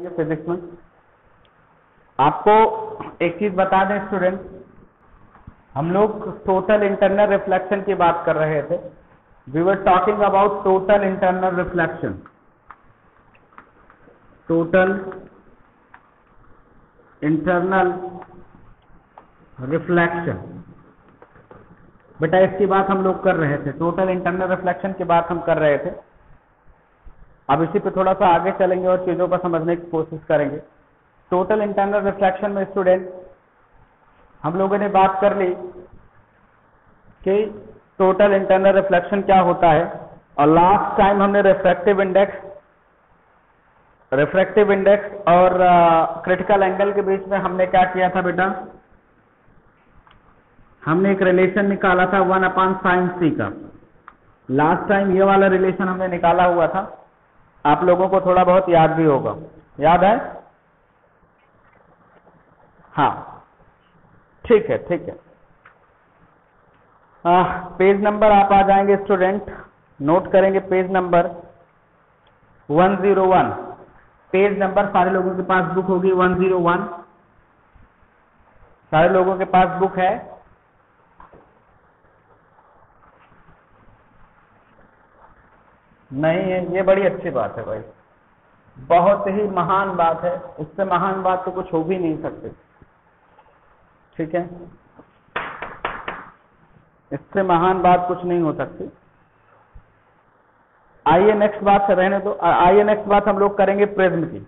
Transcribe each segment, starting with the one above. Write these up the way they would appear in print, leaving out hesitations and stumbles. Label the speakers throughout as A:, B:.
A: करेंगे फिजिक्स में। आपको एक चीज बता दें स्टूडेंट, हम लोग टोटल इंटरनल रिफ्लेक्शन की बात कर रहे थे। We were talking about total internal reflection, total internal reflection. बेटा इसकी बात हम लोग कर रहे थे, टोटल इंटरनल रिफ्लेक्शन की बात हम कर रहे थे। अब इसी पे थोड़ा सा आगे चलेंगे और चीजों को समझने की कोशिश करेंगे। टोटल इंटरनल रिफ्लेक्शन में स्टूडेंट हम लोगों ने बात कर ली कि टोटल इंटरनल रिफ्लेक्शन क्या होता है, और लास्ट टाइम हमने रिफ्रैक्टिव इंडेक्स और क्रिटिकल एंगल के बीच में हमने क्या किया था बेटा, हमने एक रिलेशन निकाला था 1/sin c का। लास्ट टाइम ये वाला रिलेशन हमने निकाला हुआ था, आप लोगों को थोड़ा बहुत याद भी होगा, याद है? हाँ ठीक है ठीक है। पेज नंबर आप आ जाएंगे स्टूडेंट, नोट करेंगे पेज नंबर 101। पेज नंबर सारे लोगों के पास बुक होगी 101, सारे लोगों के पास बुक है? नहीं है, ये बड़ी अच्छी बात है भाई, बहुत ही महान बात है, इससे महान बात तो कुछ हो भी नहीं सकती। ठीक है, इससे महान बात कुछ नहीं हो सकती। आइए नेक्स्ट बात से रहने दो। आइए नेक्स्ट बात हम लोग करेंगे प्रिज्म की।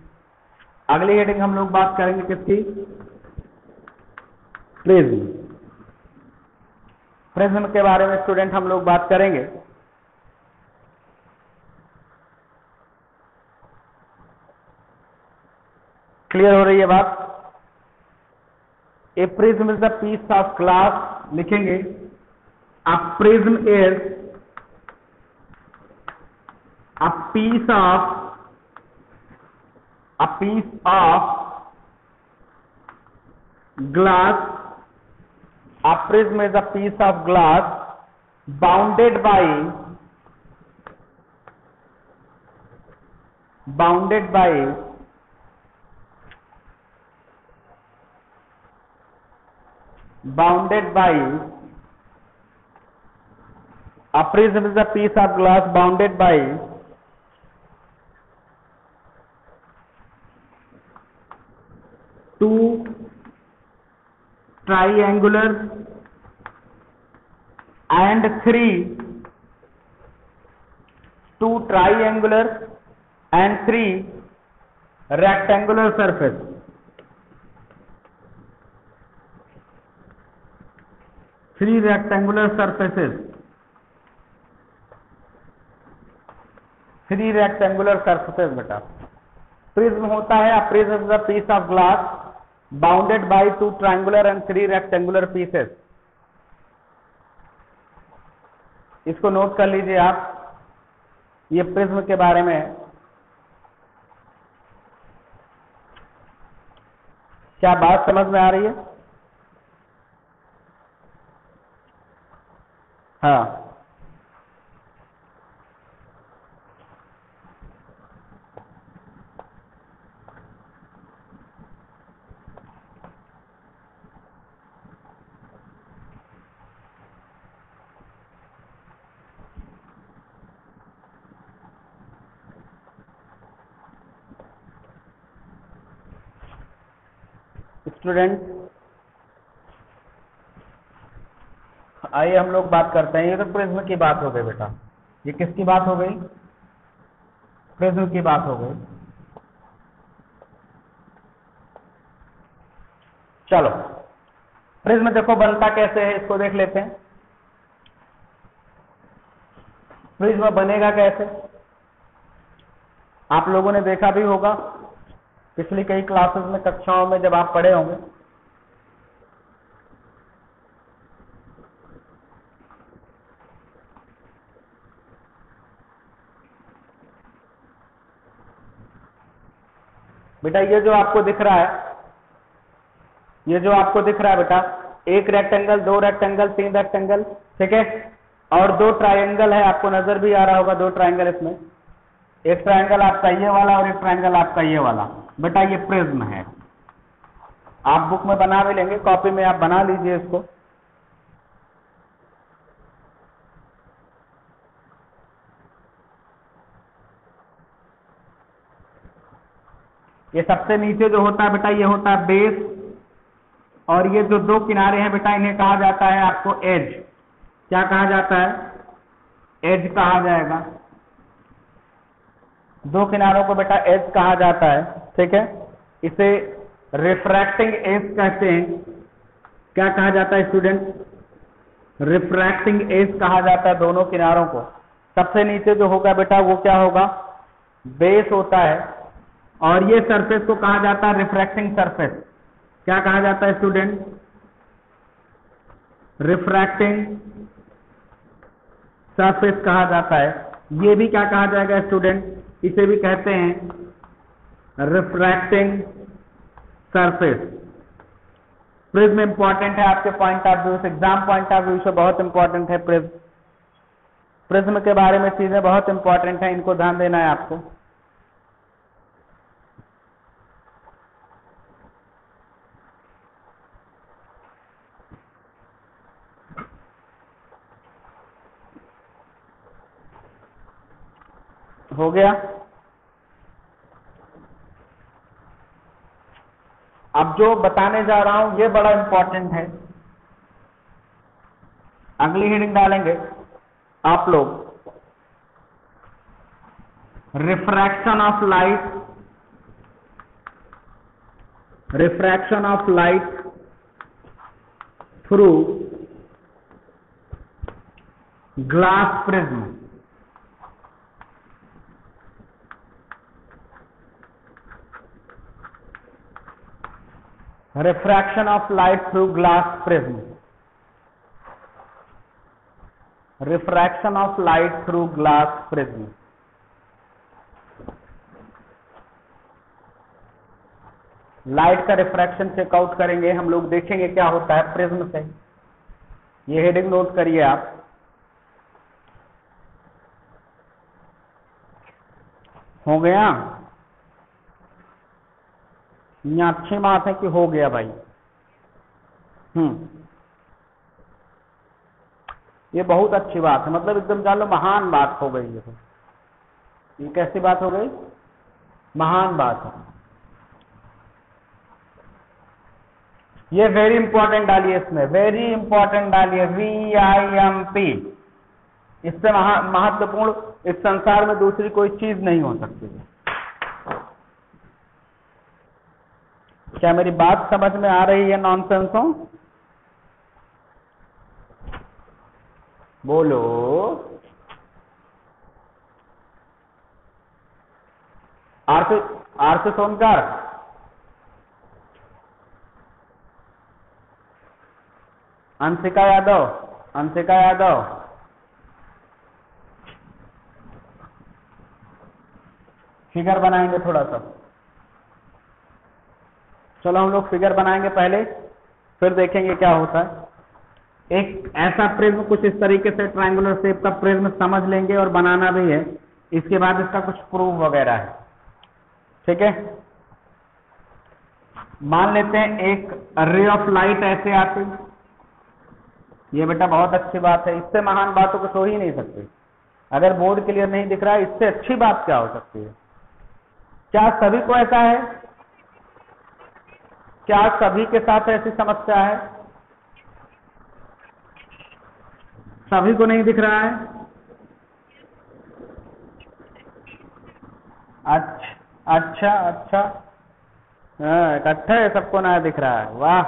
A: अगली हेडिंग हम लोग बात करेंगे किसकी? प्रिज्म। प्रिज्म के बारे में स्टूडेंट हम लोग बात करेंगे। क्लियर हो रही है बात? A prism is the piece of glass, लिखेंगे a prism is a piece of glass. A prism is a piece of glass bounded by a prism is a piece of glass bounded by two triangular and three rectangular surface. Three rectangular surfaces. Three rectangular surfaces बेटा prism होता है। A prism is a piece of glass bounded by two triangular and three rectangular pieces. इसको note कर लीजिए आप, ये prism के बारे में है। क्या बात समझ में आ रही है? हाँ स्टूडेंट, आइए हम लोग बात करते हैं। ये तो प्रिज्म की बात हो गई बेटा, ये किसकी बात हो गई? प्रिज्म की बात हो गई। चलो प्रिज्म देखो बनता कैसे है, इसको देख लेते हैं। प्रिज्म बनेगा कैसे? आप लोगों ने देखा भी होगा पिछली कई क्लासेस में, कक्षाओं में जब आप पढ़े होंगे। बेटा ये जो आपको दिख रहा है, ये जो आपको दिख रहा है बेटा, एक रेक्टेंगल, दो रेक्टेंगल, तीन रेक्टेंगल, ठीक है, और दो ट्रायंगल है, आपको नजर भी आ रहा होगा दो ट्रायंगल इसमें। एक ट्रायंगल आपका ये वाला और एक ट्रायंगल आपका ये वाला। बेटा ये प्रिज्म है। आप बुक में बना भी लेंगे, कॉपी में आप बना लीजिए इसको। ये सबसे नीचे जो होता है बेटा ये होता है बेस, और ये जो दो किनारे हैं बेटा इन्हें कहा जाता है आपको एज। क्या कहा जाता है? एज कहा जाएगा। दो किनारों को बेटा एज कहा जाता है, ठीक है। इसे रिफ्रैक्टिंग एज कहते हैं। क्या कहा जाता है स्टूडेंट? रिफ्रैक्टिंग एज कहा जाता है दोनों किनारों को। सबसे नीचे जो होगा बेटा वो क्या होगा? बेस होता है, और ये सरफेस को कहा जाता है रिफ्रैक्टिंग सरफेस। क्या कहा जाता है स्टूडेंट? रिफ्रैक्टिंग सरफेस कहा जाता है। ये भी क्या कहा जाएगा स्टूडेंट? इसे भी कहते हैं रिफ्रैक्टिंग सरफेस। प्रिज्म इंपॉर्टेंट है आपके पॉइंट ऑफ व्यू से, एग्जाम पॉइंट ऑफ व्यू से बहुत इंपॉर्टेंट है प्रिज्म। प्रिज्म के बारे में चीजें बहुत इंपॉर्टेंट है, इनको ध्यान देना है आपको। हो गया? अब जो बताने जा रहा हूं ये बड़ा इंपॉर्टेंट है। अगली हेडिंग डालेंगे आप लोग, refraction of light. Refraction of light through glass prism. Refraction of light through glass prism. Refraction of light through glass prism. Light का रिफ्रैक्शन चेकआउट करेंगे हम लोग, देखेंगे क्या होता है प्रिज्म से। ये हेडिंग नोट करिए आप। हो गया? ये अच्छी बात है कि हो गया भाई। ये बहुत अच्छी बात है, मतलब एकदम जान लो महान बात हो गई है। ये कैसी बात हो गई? महान बात है। ये वेरी इंपॉर्टेंट डालिए, इसमें वेरी इंपॉर्टेंट डालिए, VIMP। इससे महत्वपूर्ण इस संसार में दूसरी कोई चीज नहीं हो सकती है। क्या मेरी बात समझ में आ रही है नॉनसेंसों? बोलो। आरती सोनकर, अंशिका यादव, अंशिका यादव, फिगर बनाएंगे थोड़ा सा। चलो हम लोग फिगर बनाएंगे पहले, फिर देखेंगे क्या होता है। एक ऐसा प्रिज्म कुछ इस तरीके से ट्रायंगुलर शेप का प्रिज्म समझ लेंगे, और बनाना भी है। इसके बाद इसका कुछ प्रूफ वगैरह है, ठीक है। मान लेते हैं एक रे ऑफ लाइट ऐसे आती, ये बेटा बहुत अच्छी बात है। इससे महान बात तो कुछ हो ही नहीं सकती। अगर बोर्ड क्लियर नहीं दिख रहा है, इससे अच्छी बात क्या हो सकती है? क्या सभी को ऐसा है? क्या सभी के साथ ऐसी समस्या है? सभी को नहीं दिख रहा है? अच्छा अच्छा, हाँ इकट्ठा है, सबको ना दिख रहा है। वाह,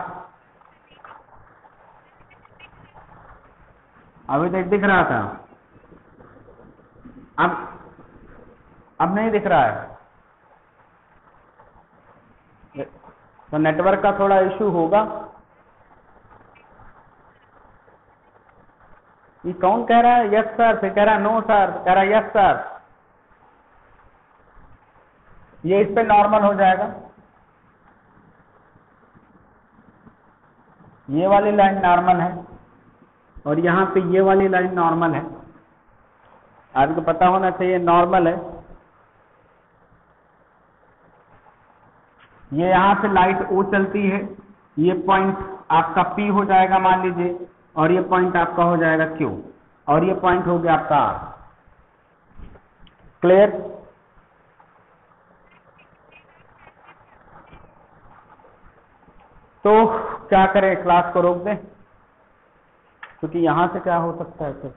A: अभी तक दिख रहा था, अब नहीं दिख रहा है। तो नेटवर्क का थोड़ा इशू होगा। ये कौन कह रहा है यस सर, फिर कह रहा है नो सर, कह रहा है यस सर। ये इस पे नॉर्मल हो जाएगा। ये वाली लाइन नॉर्मल है, और यहां पे ये वाली लाइन नॉर्मल है। आपको पता होना चाहिए नॉर्मल है। ये यहाँ से लाइट O चलती है, ये पॉइंट आपका P हो जाएगा मान लीजिए, और ये पॉइंट आपका हो जाएगा Q, और ये पॉइंट हो गया आपका R। क्लियर? तो क्या करें, क्लास को रोक दें, क्योंकि यहां से क्या हो सकता है फिर